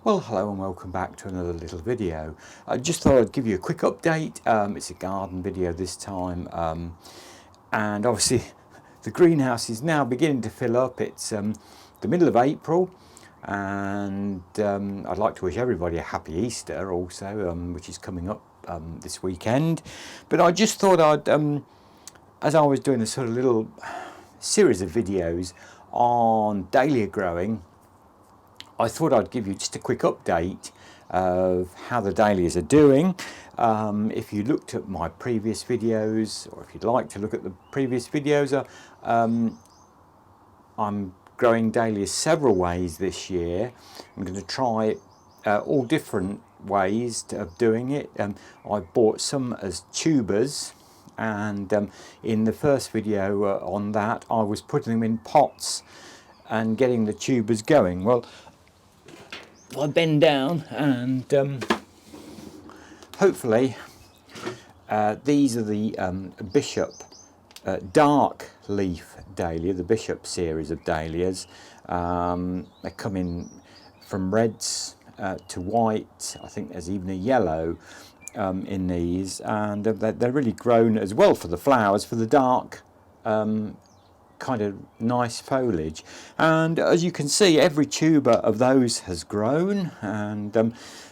Well, hello and welcome back to another little video. I just thought I'd give you a quick update. It's a garden video this time, and obviously the greenhouse is now beginning to fill up. It's the middle of April, and I'd like to wish everybody a happy Easter also, which is coming up this weekend. But I just thought I'd, as I was doing a sort of little series of videos on Dahlia growing, I thought I'd give you just a quick update of how the dahlias are doing. If you looked at my previous videos, or if you'd like to look at the previous videos, I'm growing dahlias several ways this year. I'm going to try all different ways of doing it. I bought some as tubers, and in the first video on that I was putting them in pots and getting the tubers going. Well, I bend down and hopefully these are the Bishop dark leaf dahlia, the Bishop series of dahlias. They come in from reds to white. I think there's even a yellow in these, and they're really grown as well for the flowers, for the dark kind of nice foliage. And as you can see, every tuber of those has grown, and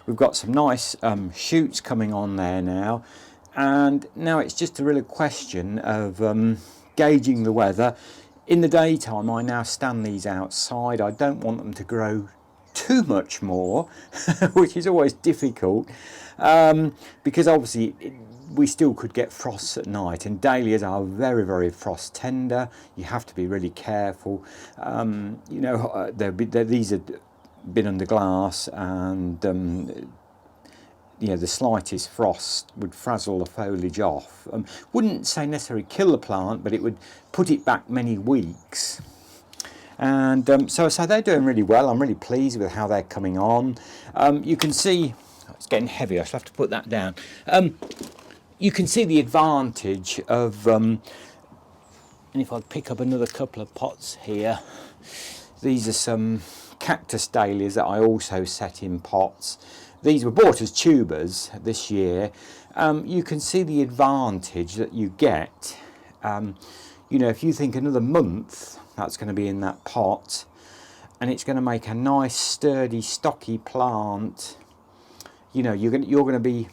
we've got some nice shoots coming on there now. And now it's just a real question of gauging the weather. In the daytime I now stand these outside. I don't want them to grow too much more which is always difficult, because obviously we still could get frosts at night, and dahlias are very, very frost tender. You have to be really careful. These have been under glass, and the slightest frost would frazzle the foliage off. Wouldn't say necessarily kill the plant, but it would put it back many weeks. And so they're doing really well. I'm really pleased with how they're coming on. You can see it's getting heavy. I shall have to put that down. You can see the advantage of, and if I pick up another couple of pots here, these are some cactus dahlias that I also set in pots. These were bought as tubers this year. You can see the advantage that you get. If you think another month that's going to be in that pot, and it's going to make a nice sturdy stocky plant. You're going to be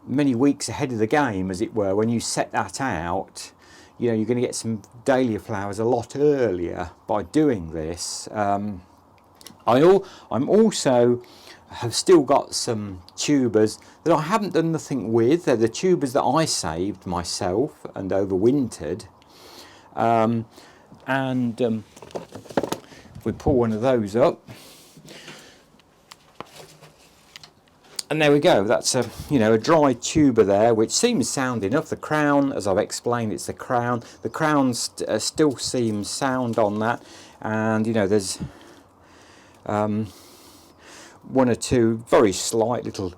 many weeks ahead of the game, as it were, when you set that out. You're going to get some dahlia flowers a lot earlier by doing this. I'm also have still got some tubers that I haven't done nothing with. They're the tubers that I saved myself and overwintered. If we pull one of those up, and there we go. That's a dry tuber there, which seems sound enough. The crown, as I've explained, it's the crown. The crown still seems sound on that, and there's one or two very slight little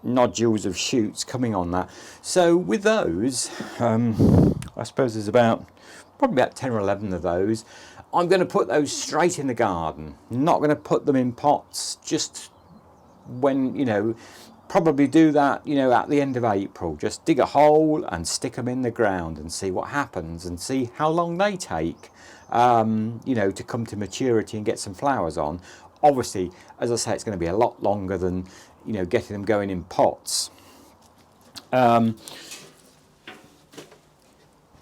nodules of shoots coming on that. So with those, I suppose there's probably about 10 or 11 of those. I'm going to put those straight in the garden. Not going to put them in pots just when, probably do that, at the end of April. Just dig a hole and stick them in the ground and see what happens, and see how long they take, to come to maturity and get some flowers on. Obviously, as I say, it's going to be a lot longer than, getting them going in pots. There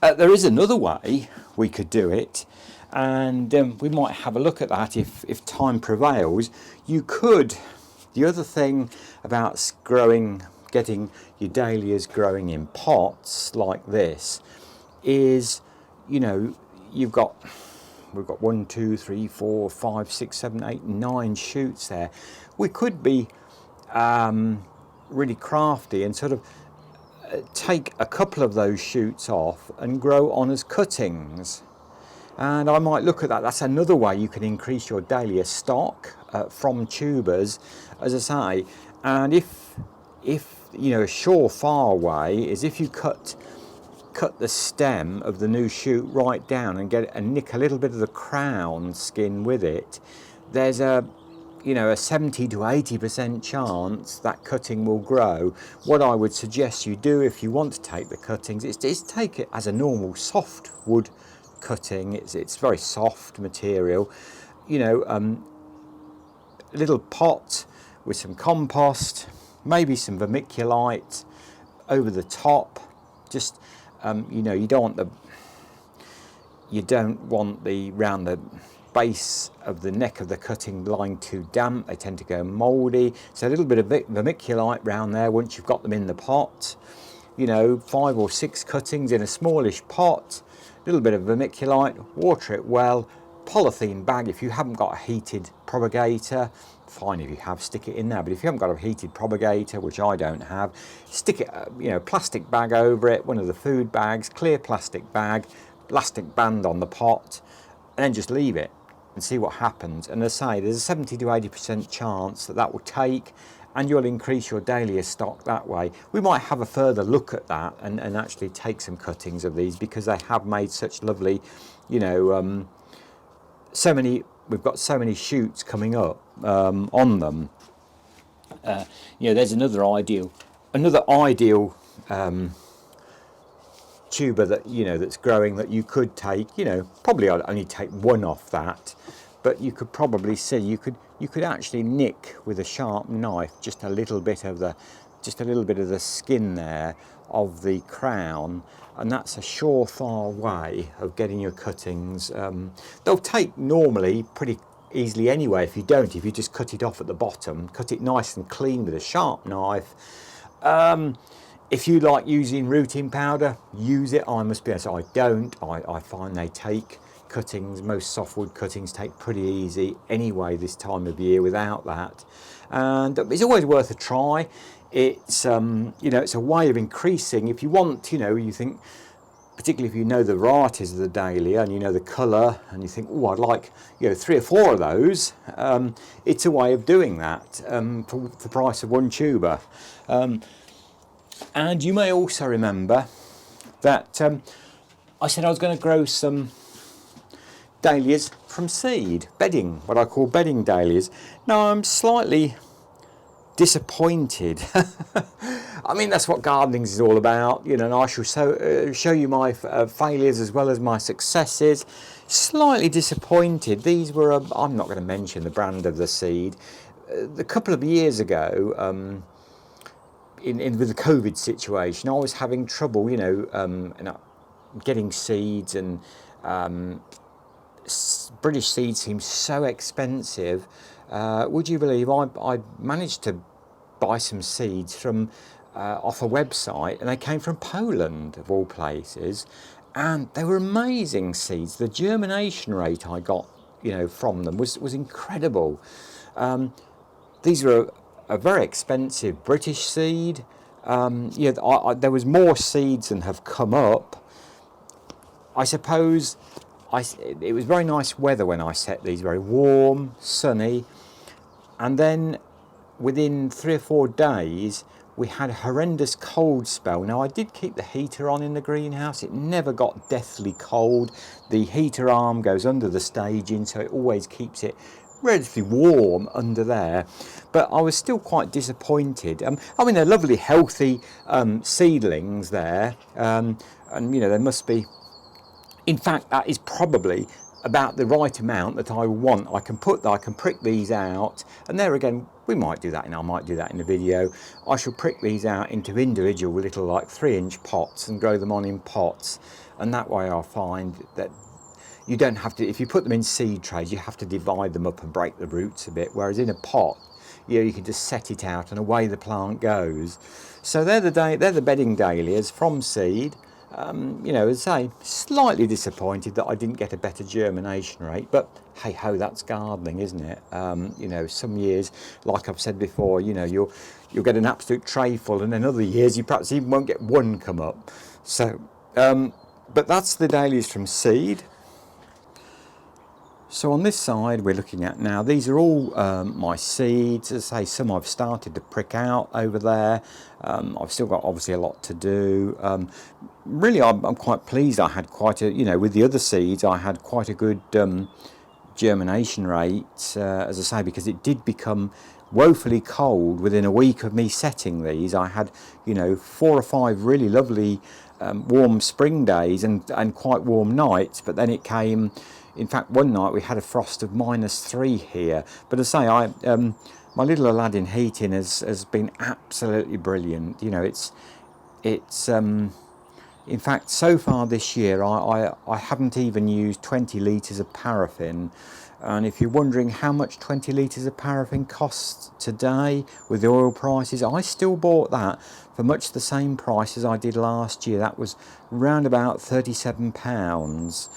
is another way we could do it, and we might have a look at that if time prevails. You could. The other thing about getting your dahlias growing in pots like this is, we've got 1, 2, 3, 4, 5, 6, 7, 8, 9 shoots there. We could be really crafty and sort of take a couple of those shoots off and grow on as cuttings. And I might look at that. That's another way you can increase your dahlia stock from tubers, as I say. And if a surefar way is if you cut the stem of the new shoot right down and nick a little bit of the crown skin with it. There's a you know, a 70 to 80% chance that cutting will grow. What I would suggest you do if you want to take the cuttings is take it as a normal softwood cutting. It's very soft material, you know, a little pot with some compost, maybe some vermiculite over the top. Just you know, you don't want the round the base of the neck of the cutting line too damp. They tend to go mouldy, so a little bit of vermiculite round there once you've got them in the pot. You know, 5 or 6 cuttings in a smallish pot, a little bit of vermiculite, water it well, polythene bag. If you haven't got a heated propagator, fine. If you have, stick it in there, but if you haven't got a heated propagator, which I don't have, stick it, you know, plastic bag over it, one of the food bags, clear plastic bag, elastic band on the pot, and then just leave it and see what happens. And as I say, there's a 70 to 80% chance that will take, and you'll increase your Dahlia stock that way. We might have a further look at that and actually take some cuttings of these, because they have made such lovely, you know, we've got so many shoots coming up on them. You know, there's another ideal tuber that, you know, that's growing that you could take. You know, probably I'd only take one off that, but you could probably see you could actually nick with a sharp knife just a little bit of the skin there of the crown, and that's a surefire way of getting your cuttings. They'll take normally pretty easily anyway. If you just cut it off at the bottom, cut it nice and clean with a sharp knife. If you like using rooting powder, use it. I must be honest, I don't. I find they take cuttings, most softwood cuttings take pretty easy anyway this time of year without that. And it's always worth a try. It's you know, it's a way of increasing. If you want, you know, you think, particularly if you know the varieties of the Dahlia and you know the colour, and you think, oh, I'd like, you know, 3 or 4 of those. It's a way of doing that for the price of 1 tuber. And you may also remember that I said I was going to grow some Dahlias from seed, bedding, what I call bedding Dahlias. Now I'm slightly disappointed. I mean, that's what gardening is all about, you know, and I shall show you my failures as well as my successes. Slightly disappointed. These were, I'm not going to mention the brand of the seed. A couple of years ago, with the COVID situation, I was having trouble, you know, getting seeds, and British seeds seem so expensive. Would you believe I managed to buy some seeds from off a website, and they came from Poland of all places, and they were amazing seeds. The germination rate I got, you know, from them was incredible. These were a very expensive British seed. Yeah, there was more seeds than have come up. I suppose it was very nice weather when I set these, very warm, sunny, and then within 3 or 4 days we had a horrendous cold spell. Now, I did keep the heater on in the greenhouse. It never got deathly cold. The heater arm goes under the staging, so it always keeps it relatively warm under there, but I was still quite disappointed. I mean, they're lovely, healthy seedlings there, and you know, there must be, in fact, that is probably about the right amount that I want. I can prick these out, and there again, we might do that, and I might do that in a video. I shall prick these out into individual little, like 3-inch pots, and grow them on in pots, and that way I find that you don't have to, if you put them in seed trays, you have to divide them up and break the roots a bit, whereas in a pot, you know, you can just set it out and away the plant goes. So they're the bedding Dahlias from seed. You know, as I say, slightly disappointed that I didn't get a better germination rate, but hey ho, that's gardening, isn't it? You know, some years, like I've said before, you know, you'll get an absolute tray full, and then other years you perhaps even won't get one come up. So, but that's the Dahlias from seed. So on this side we're looking at now, these are all my seeds. As I say, some I've started to prick out over there. I've still got obviously a lot to do. Really, I'm quite pleased. I had quite a, you know, with the other seeds I had quite a good germination rate, as I say, because it did become woefully cold within a week of me setting these. I had, you know, 4 or 5 really lovely warm spring days and quite warm nights, but then it came, in fact one night we had a frost of -3 here. But as I say, my little Aladdin heating has been absolutely brilliant. You know, it's in fact, so far this year, I haven't even used 20 litres of paraffin. And if you're wondering how much 20 litres of paraffin costs today with the oil prices, I still bought that for much the same price as I did last year. That was round about £37.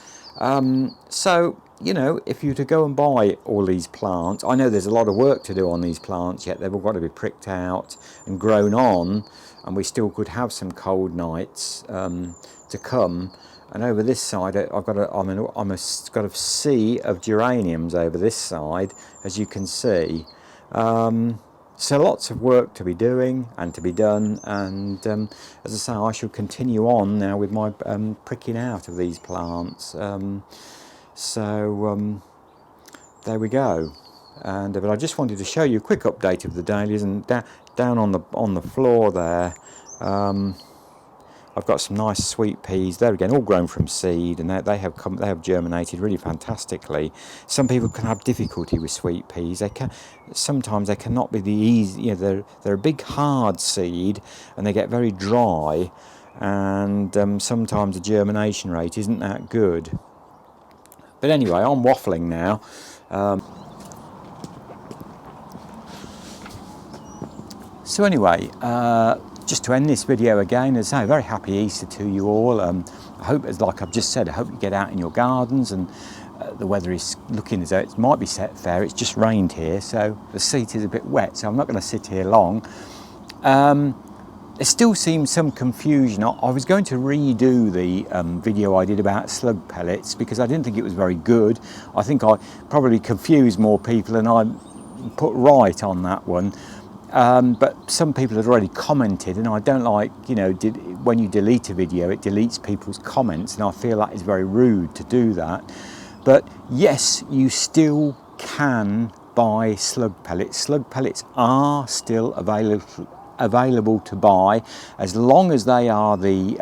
So, you know, if you were to go and buy all these plants, I know there's a lot of work to do on these plants yet. They've all got to be pricked out and grown on, and we still could have some cold nights to come. And over this side, I've got a sea of geraniums over this side, as you can see. So lots of work to be doing and to be done. And as I say, I shall continue on now with my pricking out of these plants. There we go. And but I just wanted to show you a quick update of the dahlias, and down on the floor there. I've got some nice sweet peas there again, all grown from seed, and they have germinated really fantastically. Some people can have difficulty with sweet peas. Sometimes they cannot be the easy. You know, they're a big hard seed, and they get very dry, and sometimes the germination rate isn't that good. But anyway, I'm waffling now. So anyway, just to end this video again, as I say, very happy Easter to you all. I hope, as like I've just said, I hope you get out in your gardens, and the weather is looking as though it might be set fair. It's just rained here, so the seat is a bit wet, so I'm not going to sit here long. There still seems some confusion. I was going to redo the video I did about slug pellets because I didn't think it was very good. I think I probably confused more people than I put right on that one. But some people had already commented, and I don't like, you know, when you delete a video, it deletes people's comments, and I feel that is very rude to do that. But yes, you still can buy slug pellets. Slug pellets are still available to buy, as long as they are the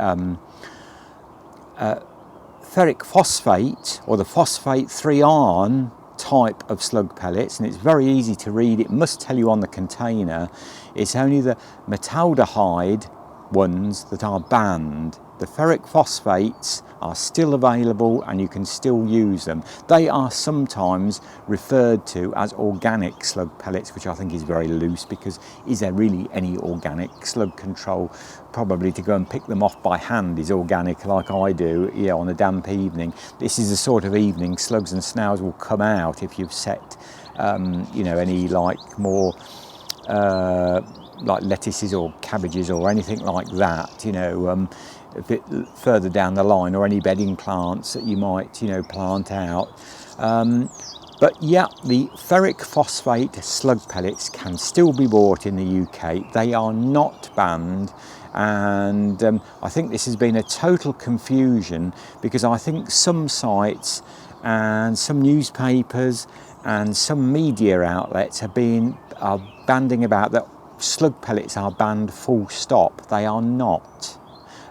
ferric phosphate or the phosphate 3-iron type of slug pellets, and it's very easy to read. It must tell you on the container. It's only the metaldehyde ones that are banned. The ferric phosphates are still available and you can still use them. They are sometimes referred to as organic slug pellets, which I think is very loose, because is there really any organic slug control? Probably to go and pick them off by hand is organic, like I do, yeah, on a damp evening. This is the sort of evening slugs and snails will come out if you've set, you know, any like more like lettuces or cabbages or anything like that, you know, a bit further down the line, or any bedding plants that you might, you know, plant out. But yeah, the ferric phosphate slug pellets can still be bought in the UK. They are not banned, and I think this has been a total confusion, because I think some sites and some newspapers and some media outlets are banding about that slug pellets are banned full stop. They are not.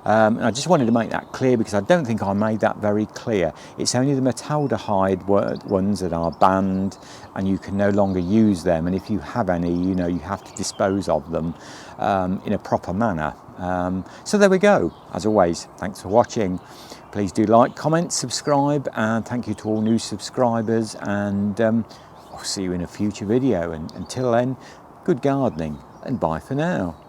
And I just wanted to make that clear, because I don't think I made that very clear. It's only the metaldehyde ones that are banned, and you can no longer use them. And if you have any, you know, you have to dispose of them in a proper manner. So there we go. As always, thanks for watching. Please do like, comment, subscribe, and thank you to all new subscribers. And I'll see you in a future video. And until then, good gardening, and bye for now.